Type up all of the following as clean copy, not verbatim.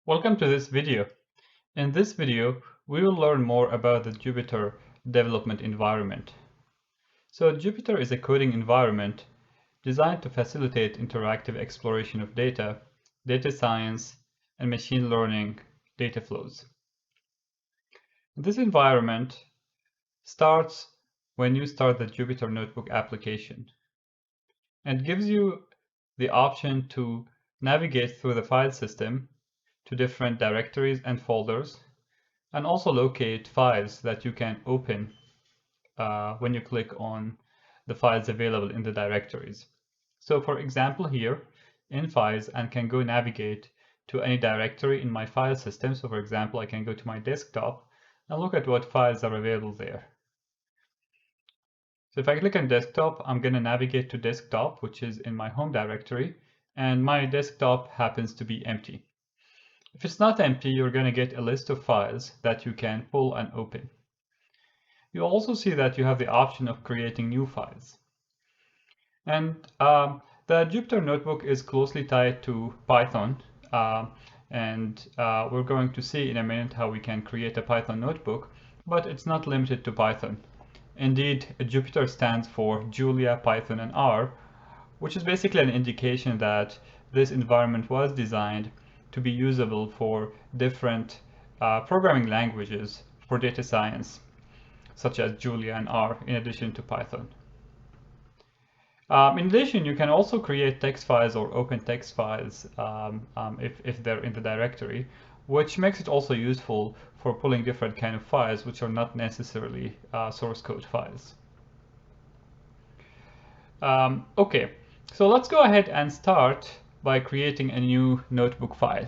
Welcome to this video. In this video, we will learn more about the Jupyter development environment. So Jupyter is a coding environment designed to facilitate interactive exploration of data, data science, and machine learning data flows. This environment starts when you start the Jupyter Notebook application and gives you the option to navigate through the file system to different directories and folders, and also locate files that you can open when you click on the files available in the directories. So for example here in files, I can go navigate to any directory in my file system. So for example, I can go to my desktop and look at what files are available there. So if I click on desktop, I'm going to navigate to desktop, which is in my home directory, and my desktop happens to be empty. If it's not empty, you're going to get a list of files that you can pull and open. You also see that you have the option of creating new files. And the Jupyter Notebook is closely tied to Python. We're going to see in a minute how we can create a Python notebook, but it's not limited to Python. Indeed, Jupyter stands for Julia, Python, and R, which is basically an indication that this environment was designed to be usable for different programming languages for data science, such as Julia and R, in addition to Python. In addition, you can also create text files or open text files if they're in the directory, which makes it also useful for pulling different kind of files which are not necessarily source code files. Okay, so let's go ahead and start by creating a new notebook file.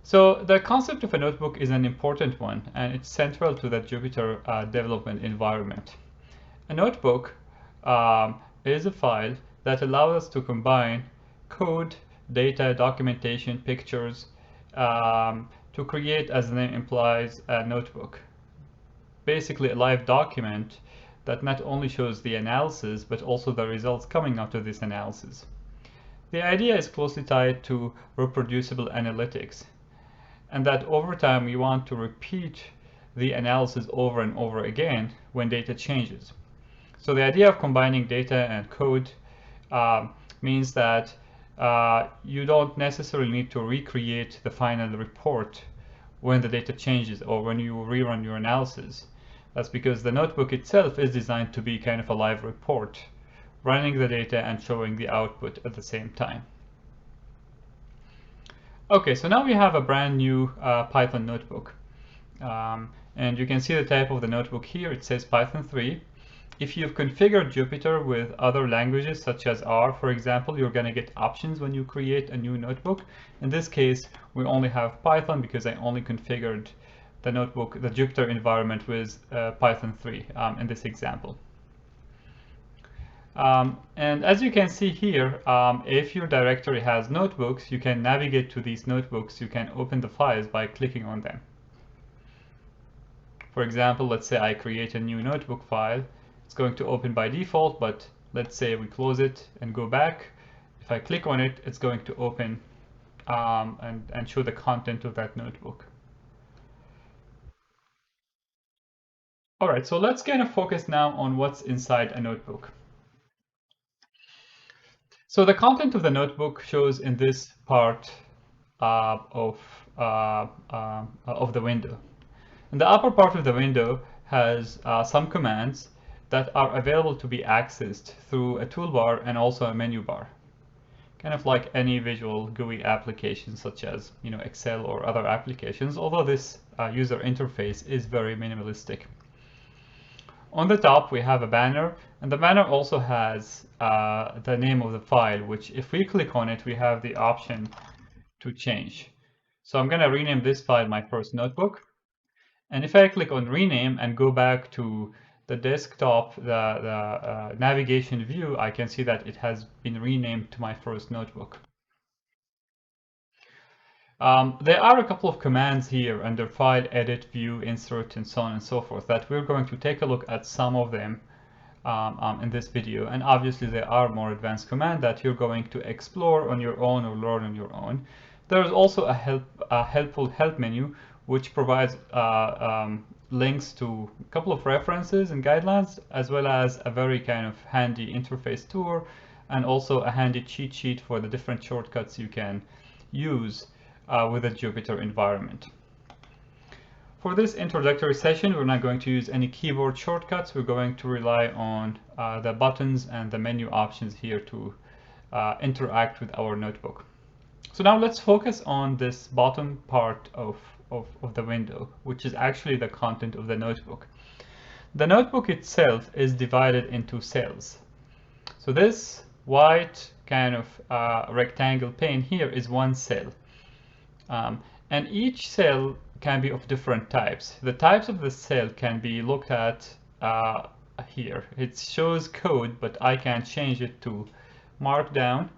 So the concept of a notebook is an important one, and it's central to the Jupyter development environment. A notebook is a file that allows us to combine code, data, documentation, pictures to create, as the name implies, a notebook. Basically a live document that not only shows the analysis, but also the results coming out of this analysis. The idea is closely tied to reproducible analytics, and that over time we want to repeat the analysis over and over again when data changes. So the idea of combining data and code means that you don't necessarily need to recreate the final report when the data changes or when you rerun your analysis. That's because the notebook itself is designed to be kind of a live report, running the data and showing the output at the same time. Okay, so now we have a brand new Python notebook. And you can see the type of the notebook here. It says Python 3. If you've configured Jupyter with other languages such as R, for example, you're going to get options when you create a new notebook. In this case, we only have Python because I only configured the notebook, the Jupyter environment with Python 3 in this example. And as you can see here, if your directory has notebooks, you can navigate to these notebooks. You can open the files by clicking on them. For example, let's say I create a new notebook file. It's going to open by default, but let's say we close it and go back. If I click on it, it's going to open and show the content of that notebook. All right, so let's kind of focus now on what's inside a notebook. So the content of the notebook shows in this part of the window. And the upper part of the window has some commands that are available to be accessed through a toolbar and also a menu bar, kind of like any visual GUI application such as Excel or other applications, although this user interface is very minimalistic. On the top, we have a banner, and the banner also has the name of the file, which if we click on it, we have the option to change. So I'm going to rename this file my first notebook. And if I click on rename and go back to the desktop, the navigation view, I can see that it has been renamed to my first notebook. There are a couple of commands here under File, Edit, View, Insert, and so on and so forth that we're going to take a look at some of them in this video. And obviously there are more advanced commands that you're going to explore on your own or learn on your own. There is also a helpful help menu, which provides links to a couple of references and guidelines, as well as a very kind of handy interface tour, and also a handy cheat sheet for the different shortcuts you can use with a Jupyter environment. For this introductory session, we're not going to use any keyboard shortcuts. We're going to rely on the buttons and the menu options here to interact with our notebook. So now let's focus on this bottom part of the window, which is actually the content of the notebook. The notebook itself is divided into cells. So this white kind of rectangle pane here is one cell. And each cell can be of different types. The types of the cell can be looked at here. It shows code, but I can change it to markdown,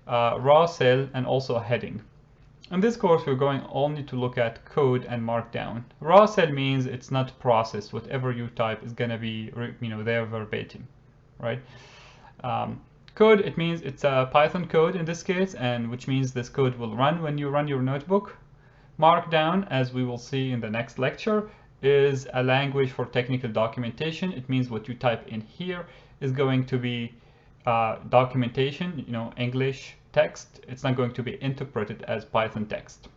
raw cell, and also a heading. In this course, we're going only to look at code and markdown. Raw cell means it's not processed. Whatever you type is going to be, there verbatim, right? Code, it means it's a Python code in this case, and which means this code will run when you run your notebook. Markdown, as we will see in the next lecture, is a language for technical documentation. It means what you type in here is going to be documentation, English text. It's not going to be interpreted as Python text.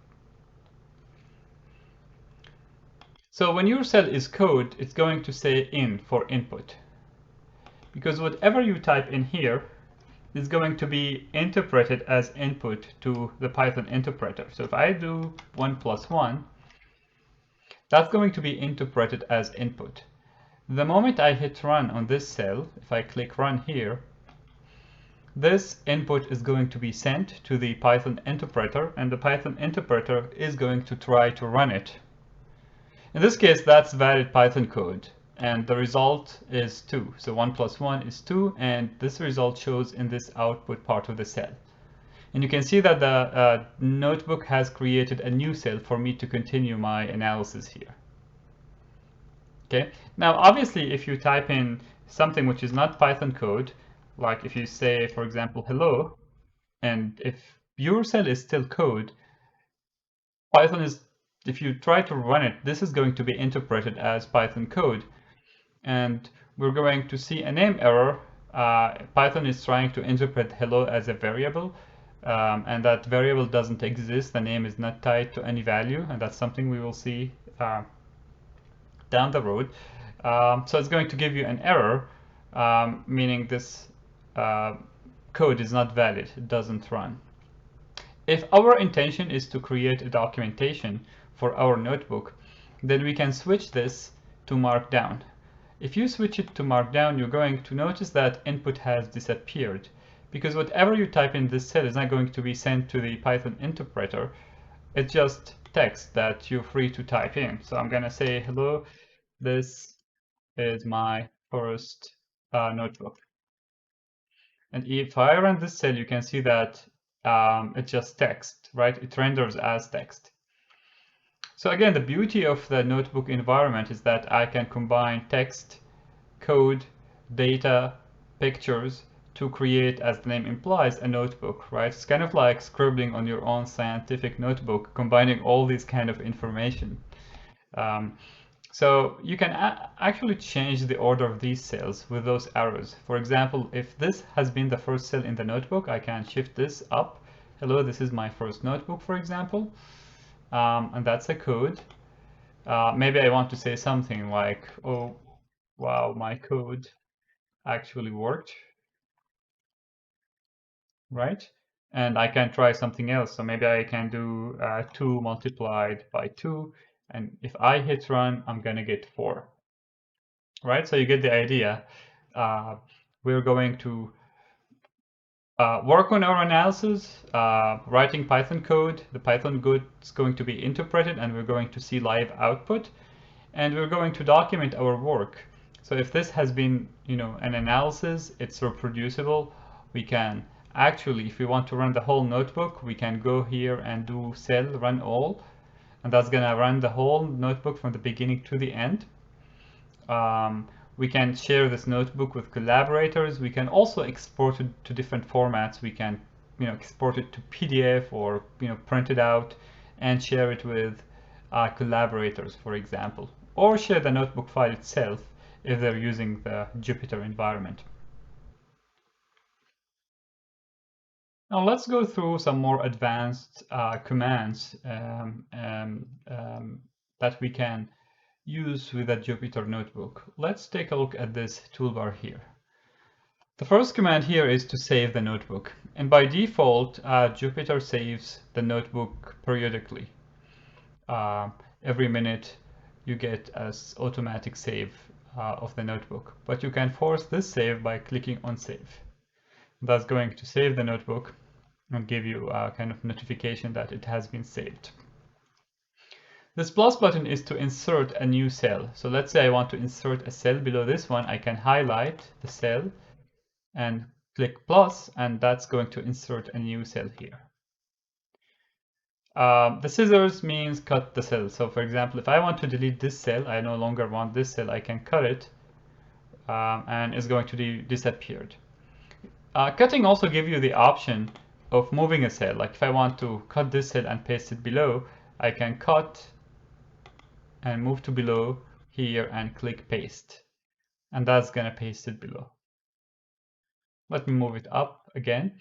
So when your cell is code, it's going to say in for input, because whatever you type in here is going to be interpreted as input to the Python interpreter. So if I do 1 + 1, that's going to be interpreted as input. The moment I hit run on this cell, if I click run here, this input is going to be sent to the Python interpreter, and the Python interpreter is going to try to run it. In this case, that's valid Python code, and the result is 2. So 1 + 1 is 2, and this result shows in this output part of the cell. And you can see that the notebook has created a new cell for me to continue my analysis here. Okay, now obviously if you type in something which is not Python code, like if you say, for example, hello, and if your cell is still code, Python is, if you try to run it, this is going to be interpreted as Python code. And we're going to see a name error. Python is trying to interpret hello as a variable, and that variable doesn't exist. The name is not tied to any value, and that's something we will see down the road. So it's going to give you an error, meaning this code is not valid, it doesn't run. If our intention is to create a documentation for our notebook, then we can switch this to Markdown. If you switch it to Markdown, you're going to notice that input has disappeared, because whatever you type in this cell is not going to be sent to the Python interpreter. It's just text that you're free to type in. So I'm going to say, hello, this is my first notebook. And if I run this cell, you can see that it's just text, right? It renders as text. So again, the beauty of the notebook environment is that I can combine text, code, data, pictures to create, as the name implies, a notebook, right? It's kind of like scribbling on your own scientific notebook, combining all this kind of information. So you can actually change the order of these cells with those arrows. For example, if this has been the first cell in the notebook, I can shift this up. Hello, this is my first notebook, for example. And that's a code. Maybe I want to say something like, oh, wow, my code actually worked, right? And I can try something else. So maybe I can do 2 multiplied by 2. And if I hit run, I'm going to get 4, right? So you get the idea. We're going to work on our analysis, writing Python code. The Python code is going to be interpreted, and we're going to see live output. And we're going to document our work. So if this has been, an analysis, it's reproducible. We can actually, if we want to run the whole notebook, we can go here and do cell run all. And that's going to run the whole notebook from the beginning to the end. We can share this notebook with collaborators. We can also export it to different formats. We can export it to PDF or print it out and share it with collaborators, for example, or share the notebook file itself if they're using the Jupyter environment. Now let's go through some more advanced commands that we can use with a Jupyter notebook. Let's take a look at this toolbar here. The first command here is to save the notebook. And by default, Jupyter saves the notebook periodically. Every minute you get an automatic save of the notebook. But you can force this save by clicking on Save. That's going to save the notebook and give you a kind of notification that it has been saved. This plus button is to insert a new cell. So let's say I want to insert a cell below this one. I can highlight the cell and click plus, and that's going to insert a new cell here. The scissors means cut the cell. So for example, if I want to delete this cell, I no longer want this cell, I can cut it and it's going to be disappeared. Cutting also gives you the option of moving a cell. Like if I want to cut this cell and paste it below, I can cut and move to below here and click paste. And that's gonna paste it below. Let me move it up again.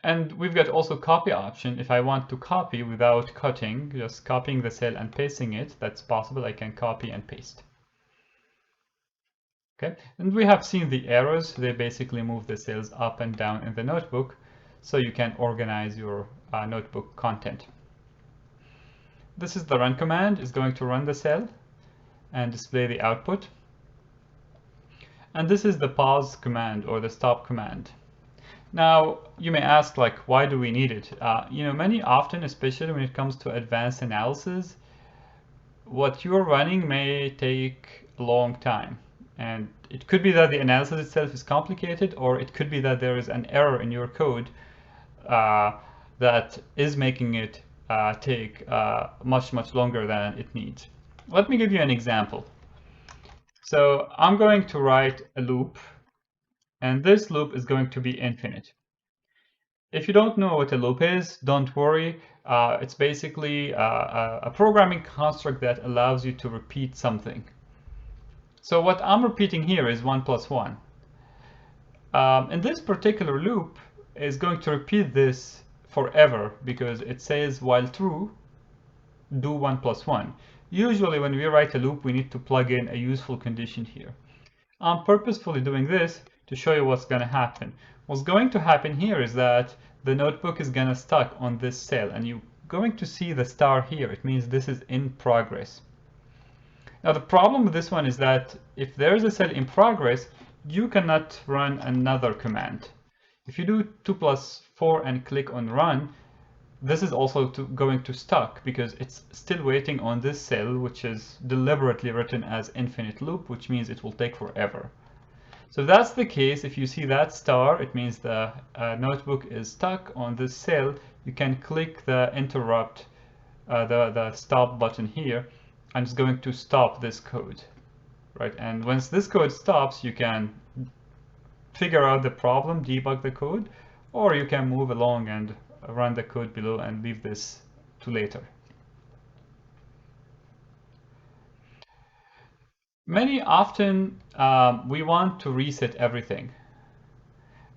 And we've got also copy option. If I want to copy without cutting, just copying the cell and pasting it, that's possible. I can copy and paste. Okay, and we have seen the arrows. They basically move the cells up and down in the notebook so you can organize your notebook content. This is the run command. It's going to run the cell and display the output. And this is the pause command or the stop command. Now, you may ask, like, why do we need it? Many often, especially when it comes to advanced analysis, what you're running may take a long time. And it could be that the analysis itself is complicated, or it could be that there is an error in your code that is making it take much longer than it needs. Let me give you an example. So I'm going to write a loop, and this loop is going to be infinite. If you don't know what a loop is, don't worry. It's basically a programming construct that allows you to repeat something. So what I'm repeating here is 1 plus 1. And this particular loop is going to repeat this forever because it says while true, do 1 plus 1. Usually when we write a loop, we need to plug in a useful condition here. I'm purposefully doing this to show you what's going to happen. What's going to happen here is that the notebook is going to stuck on this cell, and you're going to see the star here. It means this is in progress. Now the problem with this one is that if there's a cell in progress, you cannot run another command. If you do 2 plus 4 and click on run, this is also going to stuck because it's still waiting on this cell, which is deliberately written as infinite loop, which means it will take forever. So if that's the case, if you see that star, it means the notebook is stuck on this cell. You can click the interrupt, the stop button here, and it's going to stop this code, right? And once this code stops, you can figure out the problem, debug the code, or you can move along and run the code below and leave this to later. Many often we want to reset everything.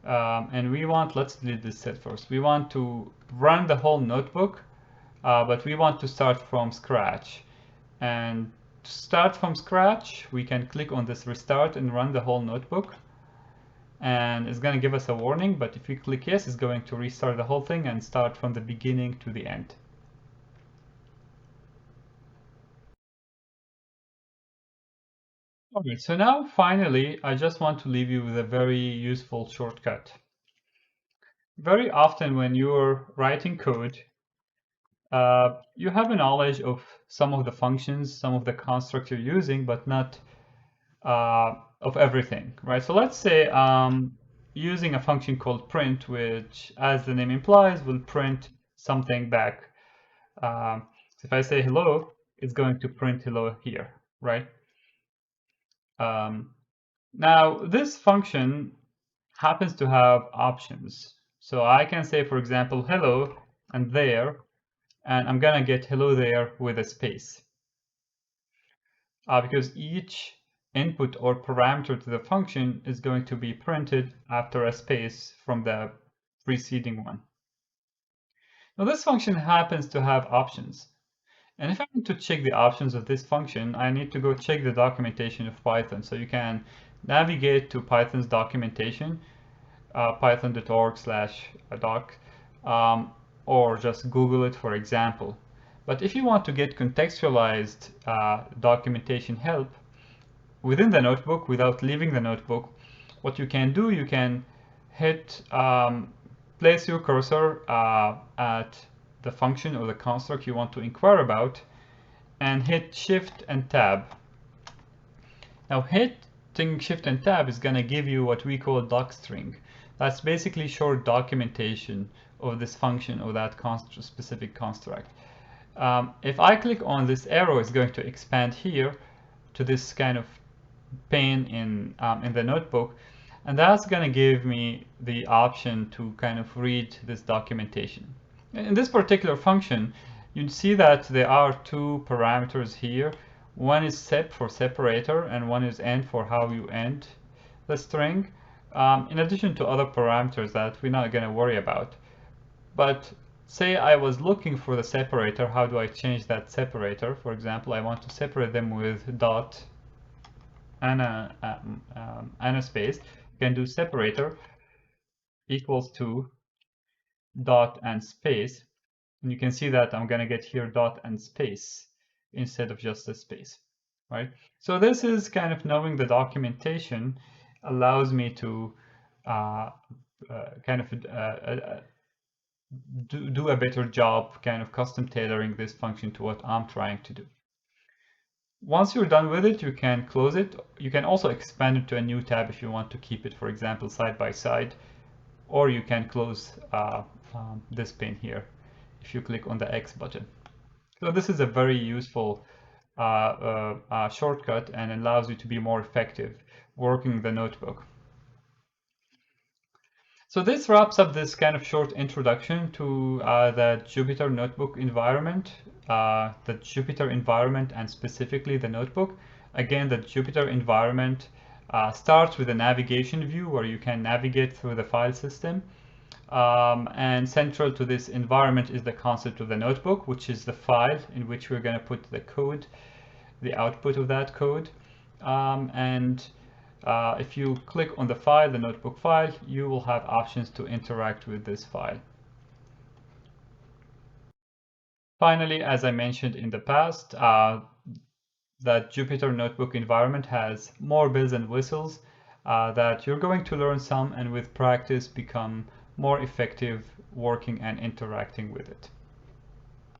And we want, let's delete this set first. We want to run the whole notebook, but we want to start from scratch. And to start from scratch, we can click on this restart and run the whole notebook. And it's going to give us a warning, but if we click yes, it's going to restart the whole thing and start from the beginning to the end. Alright, so now finally, I just want to leave you with a very useful shortcut. Very often when you're writing code, you have a knowledge of some of the functions, some of the constructs you're using, but not of everything, right? So let's say using a function called print, which, as the name implies, will print something back. So if I say hello, it's going to print hello here, right? Now, this function happens to have options. So I can say, for example, hello and there, and I'm gonna get hello there with a space. Because each input or parameter to the function is going to be printed after a space from the preceding one. Now this function happens to have options. And if I want to check the options of this function, I need to go check the documentation of Python. So you can navigate to Python's documentation, python.org/doc, or just Google it for example. But if you want to get contextualized documentation help within the notebook without leaving the notebook, what you can do, you can hit place your cursor at the function or the construct you want to inquire about and hit Shift and Tab. Now hitting Shift and Tab is going to give you what we call docstring. That's basically short documentation of this function or that specific construct. If I click on this arrow, it's going to expand here to this kind of pane in the notebook, and that's going to give me the option to kind of read this documentation. In this particular function, you see that there are two parameters here. One is sep for separator, and one is end for how you end the string, in addition to other parameters that we're not going to worry about. But say I was looking for the separator, how do I change that separator? For example, I want to separate them with dot and a space. You can do separator equals to dot and space. And you can see that I'm going to get here dot and space instead of just a space, right? So this is kind of knowing the documentation allows me to kind of do a better job kind of custom tailoring this function to what I'm trying to do. Once you're done with it, you can close it. You can also expand it to a new tab if you want to keep it, for example, side by side, or you can close this pane here if you click on the X button. So this is a very useful shortcut and allows you to be more effective working the notebook. So this wraps up this kind of short introduction to the Jupyter Notebook environment, the Jupyter environment and specifically the notebook. Again, the Jupyter environment starts with a navigation view where you can navigate through the file system. And central to this environment is the concept of the notebook, which is the file in which we're going to put the code, the output of that code. If you click on the file, the notebook file, you will have options to interact with this file. Finally, as I mentioned in the past, that Jupyter Notebook environment has more bells and whistles that you're going to learn some and with practice become more effective working and interacting with it.